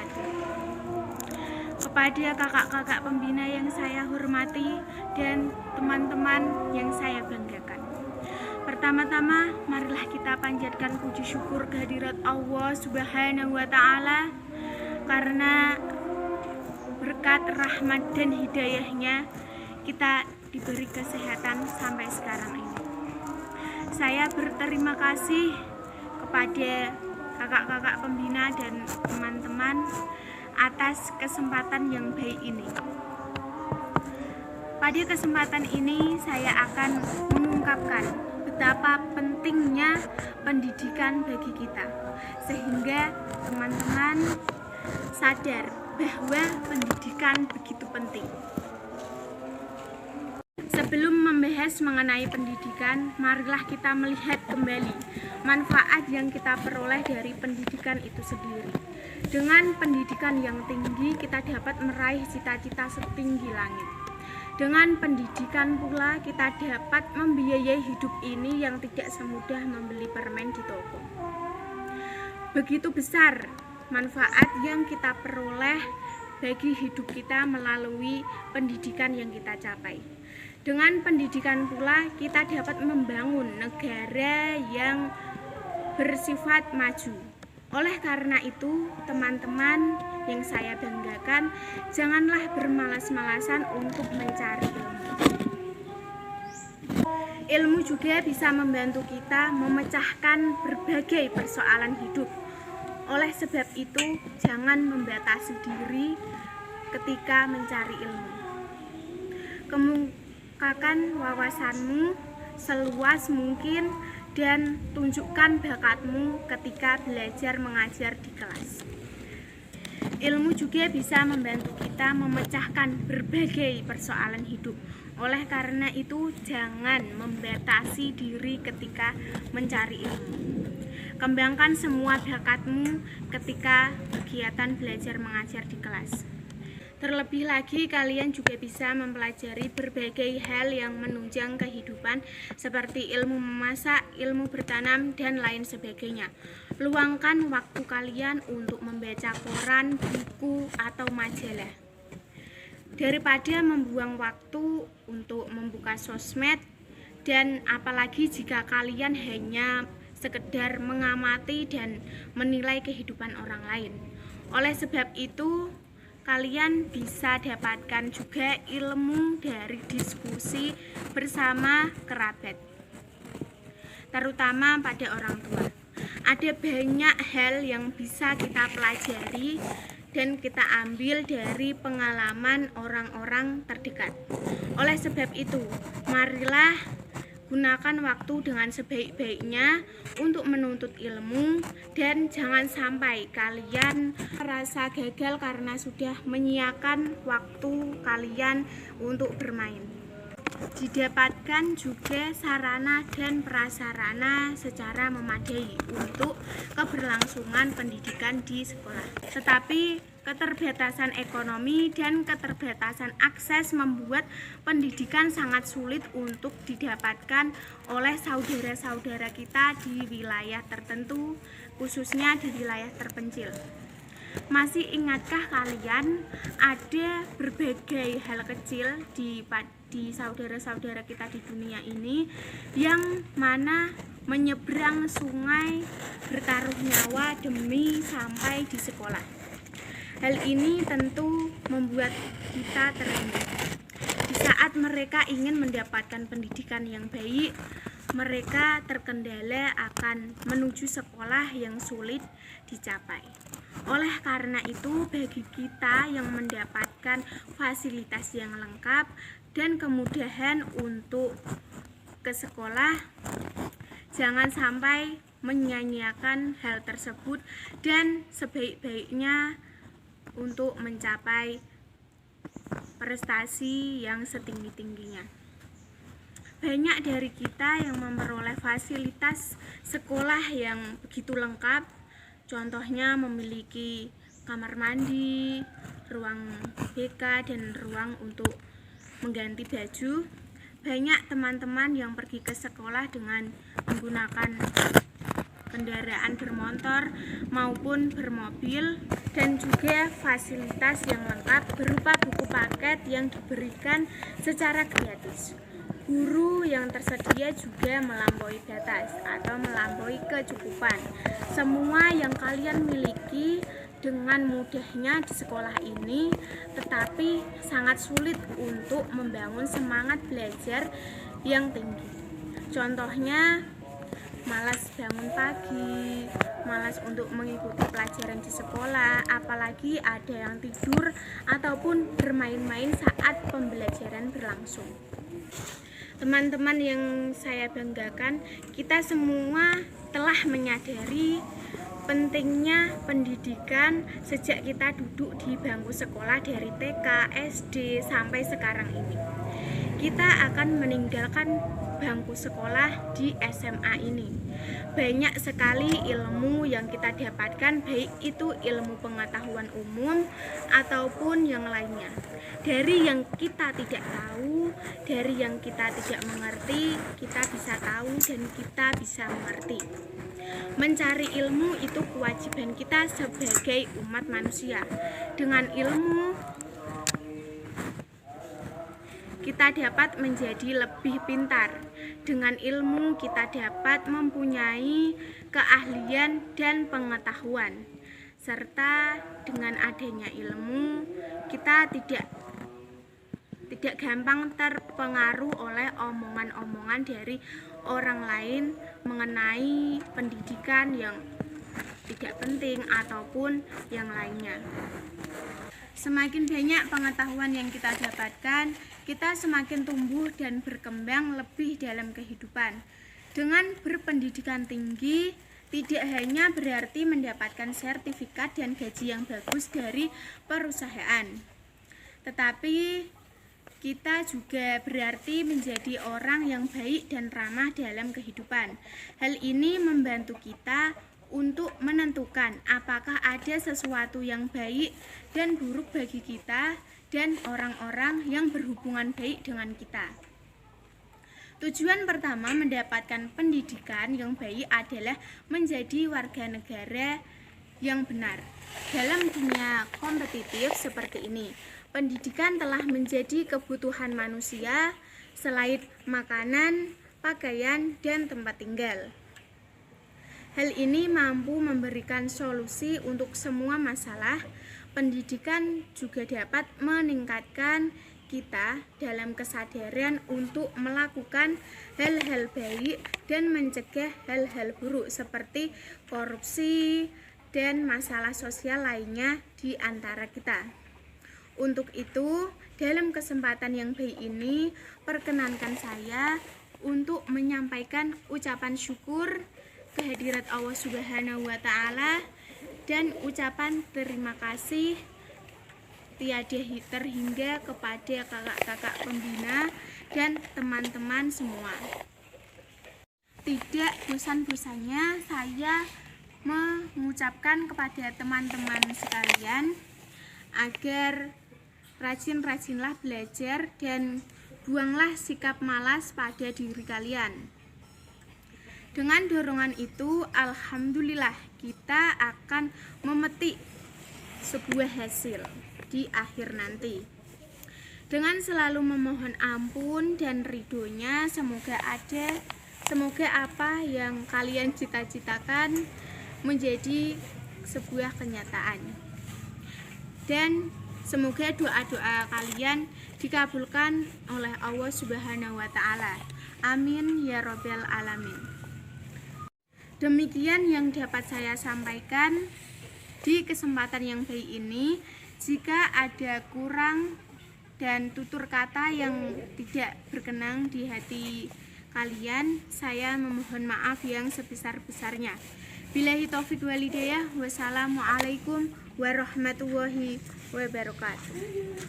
wabarakatuh. Kepada kakak-kakak pembina yang saya hormati dan teman-teman yang saya banggakan. Pertama-tama, marilah kita panjatkan puji syukur kehadirat Allah Subhanahu wa Ta'ala, karena berkat rahmat dan hidayahnya kita diberi kesehatan sampai sekarang ini. Saya berterima kasih kepada kakak-kakak pembina dan teman-teman atas kesempatan yang baik ini. Pada kesempatan ini saya akan mengungkapkan betapa pentingnya pendidikan bagi kita, sehingga teman-teman sadar bahwa pendidikan begitu penting. Sebelum membahas mengenai pendidikan, marilah kita melihat kembali manfaat yang kita peroleh dari pendidikan itu sendiri. Dengan pendidikan yang tinggi, kita dapat meraih cita-cita setinggi langit. Dengan pendidikan pula, kita dapat membiayai hidup ini yang tidak semudah membeli permen di toko. Begitu besar manfaat yang kita peroleh bagi hidup kita melalui pendidikan yang kita capai. Dengan pendidikan pula kita dapat membangun negara yang bersifat maju. Oleh karena itu, teman-teman yang saya banggakan, janganlah bermalas-malasan untuk mencari ilmu. Ilmu juga bisa membantu kita memecahkan berbagai persoalan hidup. Oleh sebab itu, jangan membatasi diri ketika mencari ilmu. Kemukakan wawasanmu seluas mungkin dan tunjukkan bakatmu ketika belajar mengajar di kelas. Ilmu juga bisa membantu kita memecahkan berbagai persoalan hidup. Oleh karena itu, jangan membatasi diri ketika mencari ilmu. Kembangkan semua bakatmu ketika kegiatan belajar mengajar di kelas. Terlebih lagi, kalian juga bisa mempelajari berbagai hal yang menunjang kehidupan seperti ilmu memasak, ilmu bertanam, dan lain sebagainya. Luangkan waktu kalian untuk membaca koran, buku, atau majalah, daripada membuang waktu untuk membuka sosmed, dan apalagi jika kalian hanya sekedar mengamati dan menilai kehidupan orang lain. Oleh sebab itu, kalian bisa dapatkan juga ilmu dari diskusi bersama kerabat, terutama pada orang tua. Ada banyak hal yang bisa kita pelajari dan kita ambil dari pengalaman orang-orang terdekat. Oleh sebab itu, marilah gunakan waktu dengan sebaik-baiknya untuk menuntut ilmu, dan jangan sampai kalian merasa gagal karena sudah menyiapkan waktu kalian untuk bermain. Didapatkan juga sarana dan prasarana secara memadai untuk keberlangsungan pendidikan di sekolah. Tetapi keterbatasan ekonomi dan keterbatasan akses membuat pendidikan sangat sulit untuk didapatkan oleh saudara-saudara kita di wilayah tertentu, khususnya di wilayah terpencil. Masih ingatkah kalian ada berbagai hal kecil di saudara-saudara kita di dunia ini yang mana menyeberang sungai bertaruh nyawa demi sampai di sekolah? Hal ini tentu membuat kita terengah. Di saat mereka ingin mendapatkan pendidikan yang baik, mereka terkendala akan menuju sekolah yang sulit dicapai. Oleh karena itu, bagi kita yang mendapatkan fasilitas yang lengkap dan kemudahan untuk ke sekolah, jangan sampai menyia-nyiakan hal tersebut dan sebaik-baiknya untuk mencapai prestasi yang setinggi-tingginya. Banyak dari kita yang memperoleh fasilitas sekolah yang begitu lengkap, contohnya memiliki kamar mandi, ruang BK, dan ruang untuk mengganti baju. Banyak teman-teman yang pergi ke sekolah dengan menggunakan kendaraan bermotor maupun bermobil, dan juga fasilitas yang lengkap berupa buku paket yang diberikan secara gratis. Guru yang tersedia juga melampaui batas atau melampaui kecukupan. Semua yang kalian miliki dengan mudahnya di sekolah ini, tetapi sangat sulit untuk membangun semangat belajar yang tinggi. Contohnya, malas bangun pagi, malas untuk mengikuti pelajaran di sekolah, apalagi ada yang tidur ataupun bermain-main saat pembelajaran berlangsung. Teman-teman yang saya banggakan, kita semua telah menyadari pentingnya pendidikan sejak kita duduk di bangku sekolah dari TK, SD, sampai sekarang ini. Kita akan meninggalkan bangku sekolah di SMA ini. Banyak sekali ilmu yang kita dapatkan, baik itu ilmu pengetahuan umum ataupun yang lainnya. Dari yang kita tidak tahu, dari yang kita tidak mengerti, kita bisa tahu dan kita bisa mengerti. Mencari ilmu itu kewajiban kita sebagai umat manusia. Dengan ilmu kita dapat menjadi lebih pintar. Dengan ilmu kita dapat mempunyai keahlian dan pengetahuan. Serta dengan adanya ilmu, kita tidak gampang terpengaruh oleh omongan-omongan dari orang lain mengenai pendidikan yang tidak penting ataupun yang lainnya. Semakin banyak pengetahuan yang kita dapatkan, kita semakin tumbuh dan berkembang lebih dalam kehidupan. Dengan berpendidikan tinggi, tidak hanya berarti mendapatkan sertifikat dan gaji yang bagus dari perusahaan, tetapi kita juga berarti menjadi orang yang baik dan ramah dalam kehidupan. Hal ini membantu kita untuk menentukan apakah ada sesuatu yang baik dan buruk bagi kita dan orang-orang yang berhubungan baik dengan kita. Tujuan pertama mendapatkan pendidikan yang baik adalah menjadi warga negara yang benar. Dalam dunia kompetitif seperti ini, pendidikan telah menjadi kebutuhan manusia selain makanan, pakaian, dan tempat tinggal. Hal ini mampu memberikan solusi untuk semua masalah. Pendidikan juga dapat meningkatkan kita dalam kesadaran untuk melakukan hal-hal baik dan mencegah hal-hal buruk seperti korupsi dan masalah sosial lainnya di antara kita. Untuk itu, dalam kesempatan yang baik ini, perkenankan saya untuk menyampaikan ucapan syukur kehadirat Allah Subhanahu wa Ta'ala dan ucapan terima kasih tiada terhingga kepada kakak-kakak pembina dan teman-teman semua. Tidak bosan-bosannya saya mengucapkan kepada teman-teman sekalian agar rajin-rajinlah belajar dan buanglah sikap malas pada diri kalian. Dengan dorongan itu, alhamdulillah kita akan memetik sebuah hasil di akhir nanti. Dengan selalu memohon ampun dan ridhonya, semoga apa yang kalian cita-citakan menjadi sebuah kenyataan. Dan semoga doa-doa kalian dikabulkan oleh Allah Subhanahu wa Ta'ala. Amin ya rabbal alamin. Demikian yang dapat saya sampaikan di kesempatan yang baik ini. Jika ada kurang dan tutur kata yang tidak berkenan di hati kalian, saya memohon maaf yang sebesar-besarnya. Billahi taufiq wal hidayah. Wassalamualaikum warahmatullahi wabarakatuh.